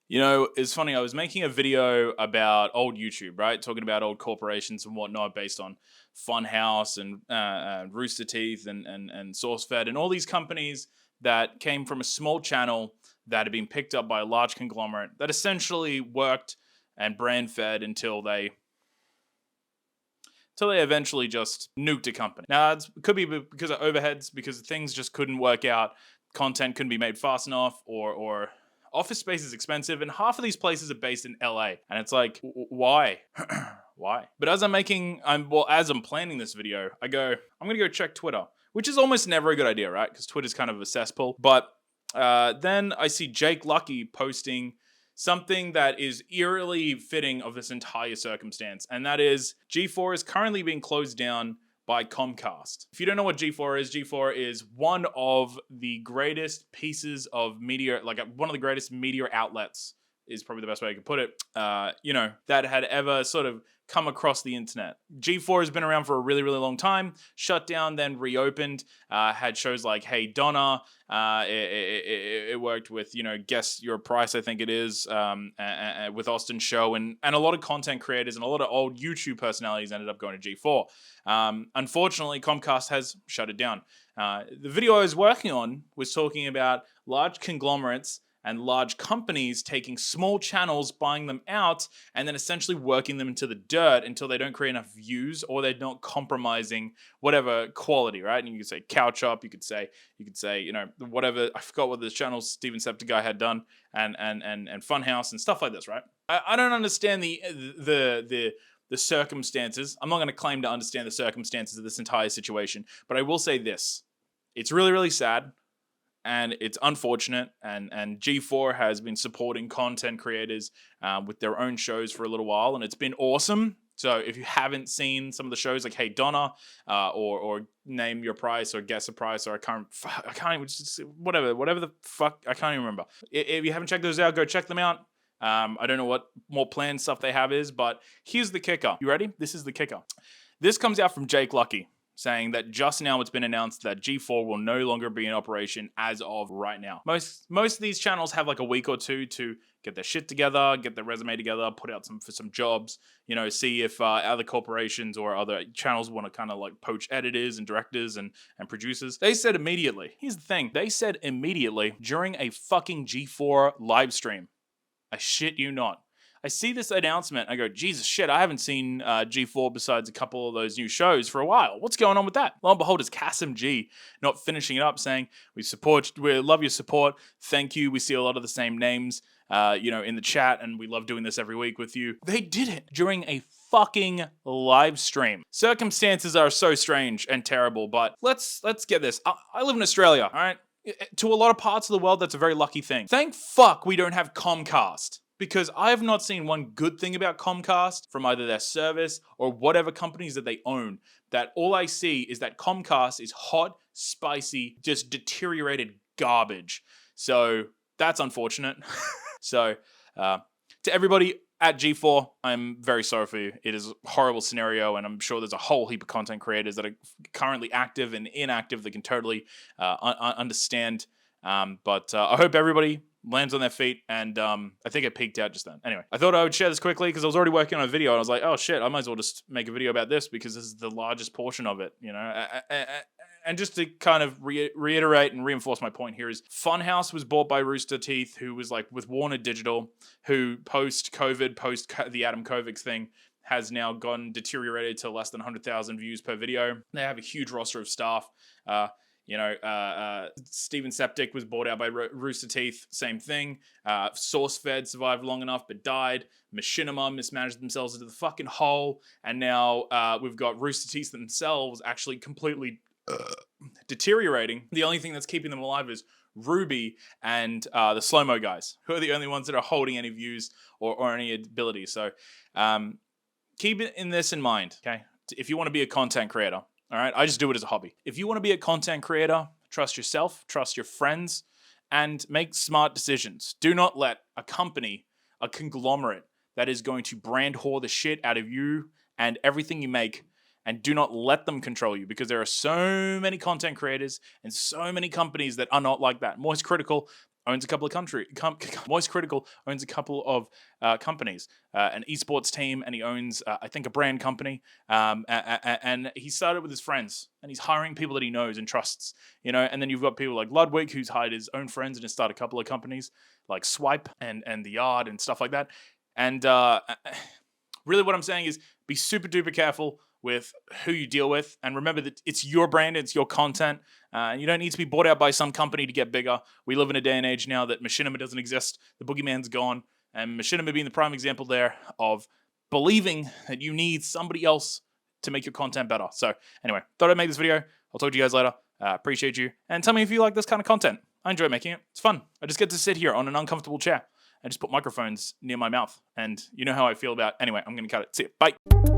You know, it's funny. I was making a video about old YouTube, right? Talking about old corporations and whatnot, based on Funhouse and Rooster Teeth and SourceFed and all these companies that came from a small channel that had been picked up by a large conglomerate that essentially worked and brand fed until they eventually just nuked a company. Now, it could be because of overheads, because things just couldn't work out, content couldn't be made fast enough, or office space is expensive, and half of these places are based in LA, and it's like, why? Why? But as I'm planning this video, I'm gonna go check Twitter, which is almost never a good idea, right? Because Twitter's kind of a cesspool. But then I see Jake Lucky posting something that is eerily fitting of this entire circumstance, and that is G4 is currently being closed down by Comcast. If you don't know what G4 is, G4 is one of the greatest pieces of media, like one of the greatest media outlets, is probably the best way I could put it, that had ever sort of come across the internet. G4 has been around for a really, really long time, shut down, then reopened, had shows like Hey Donna, it worked with, Guess Your Price, I think it is, with Austin Show, and a lot of content creators and a lot of old YouTube personalities ended up going to G4. Unfortunately, Comcast has shut it down. The video I was working on was talking about large conglomerates and large companies taking small channels, buying them out, and then essentially working them into the dirt until they don't create enough views or they're not compromising whatever quality, right? And you could say Couch Up, you could say, whatever. I forgot what the channels Steven Septic guy had done, and Funhouse and stuff like this, right? I don't understand the circumstances. I'm not going to claim to understand the circumstances of this entire situation, but I will say this: it's really, really sad. And it's unfortunate, and G4 has been supporting content creators with their own shows for a little while, and it's been awesome. So if you haven't seen some of the shows like Hey Donna, or Name Your Price, or Guess a Price, or I can't even, whatever the fuck, I can't even remember. If you haven't checked those out, go check them out. I don't know what more planned stuff they have is, but here's the kicker. You ready? This is the kicker. This comes out from Jake Lucky, saying that just now it's been announced that G4 will no longer be in operation as of right now. Most of these channels have like a week or two to get their shit together, get their resume together, put out some jobs, see if other corporations or other channels want to kind of like poach editors and directors and producers. They said immediately. Here's the thing. They said immediately during a fucking G4 live stream. I shit you not. I see this announcement. I go, Jesus shit, I haven't seen G4 besides a couple of those new shows for a while. What's going on with that? Lo and behold, it's Kasim G not finishing it up, saying, we love your support. Thank you. We see a lot of the same names, in the chat, and we love doing this every week with you. They did it during a fucking live stream. Circumstances are so strange and terrible, but let's get this. I live in Australia, all right? To a lot of parts of the world, that's a very lucky thing. Thank fuck we don't have Comcast. Because I have not seen one good thing about Comcast from either their service or whatever companies that they own. That all I see is that Comcast is hot, spicy, just deteriorated garbage. So that's unfortunate. So to everybody at G4, I'm very sorry for you. It is a horrible scenario, and I'm sure there's a whole heap of content creators that are currently active and inactive that can totally understand. But I hope everybody lands on their feet, and I think it peaked out just then. Anyway, I thought I would share this quickly because I was already working on a video, and I was like, oh shit, I might as well just make a video about this because this is the largest portion of it, And just to kind of reiterate and reinforce my point here is Funhouse was bought by Rooster Teeth, who was like with Warner Digital, who post the Adam Kovic thing, has now gone deteriorated to less than 100,000 views per video. They have a huge roster of staff. Steven Septic was bought out by Rooster Teeth, same thing. SourceFed survived long enough but died. Machinima mismanaged themselves into the fucking hole, and now we've got Rooster Teeth themselves actually completely deteriorating. The only thing that's keeping them alive is Ruby and the slow-mo guys, who are the only ones that are holding any views or any ability. So keep this in mind, okay? If you want to be a content creator, all right, I just do it as a hobby. If you want to be a content creator, trust yourself, trust your friends, and make smart decisions. Do not let a company, a conglomerate that is going to brand whore the shit out of you and everything you make, and do not let them control you, because there are so many content creators and so many companies that are not like that. I'm always critical owns a couple of Moist Critical owns a couple of companies, an esports team, and he owns, I think, a brand company. And he started with his friends, and he's hiring people that he knows and trusts, And then you've got people like Ludwig, who's hired his own friends and has started a couple of companies like Swipe and The Yard and stuff like that. And really what I'm saying is be super duper careful with who you deal with, and remember that it's your brand, it's your content, and you don't need to be bought out by some company to get bigger. We live in a day and age now that machinima doesn't exist, the boogeyman's gone, and machinima being the prime example there of believing that you need somebody else to make your content better. So anyway, thought I'd make this video. I'll talk to you guys later. Appreciate you, and tell me if you like this kind of content. I enjoy making it. It's fun. I just get to sit here on an uncomfortable chair and just put microphones near my mouth, and you know how I feel about. Anyway, I'm gonna cut it. See you. Bye.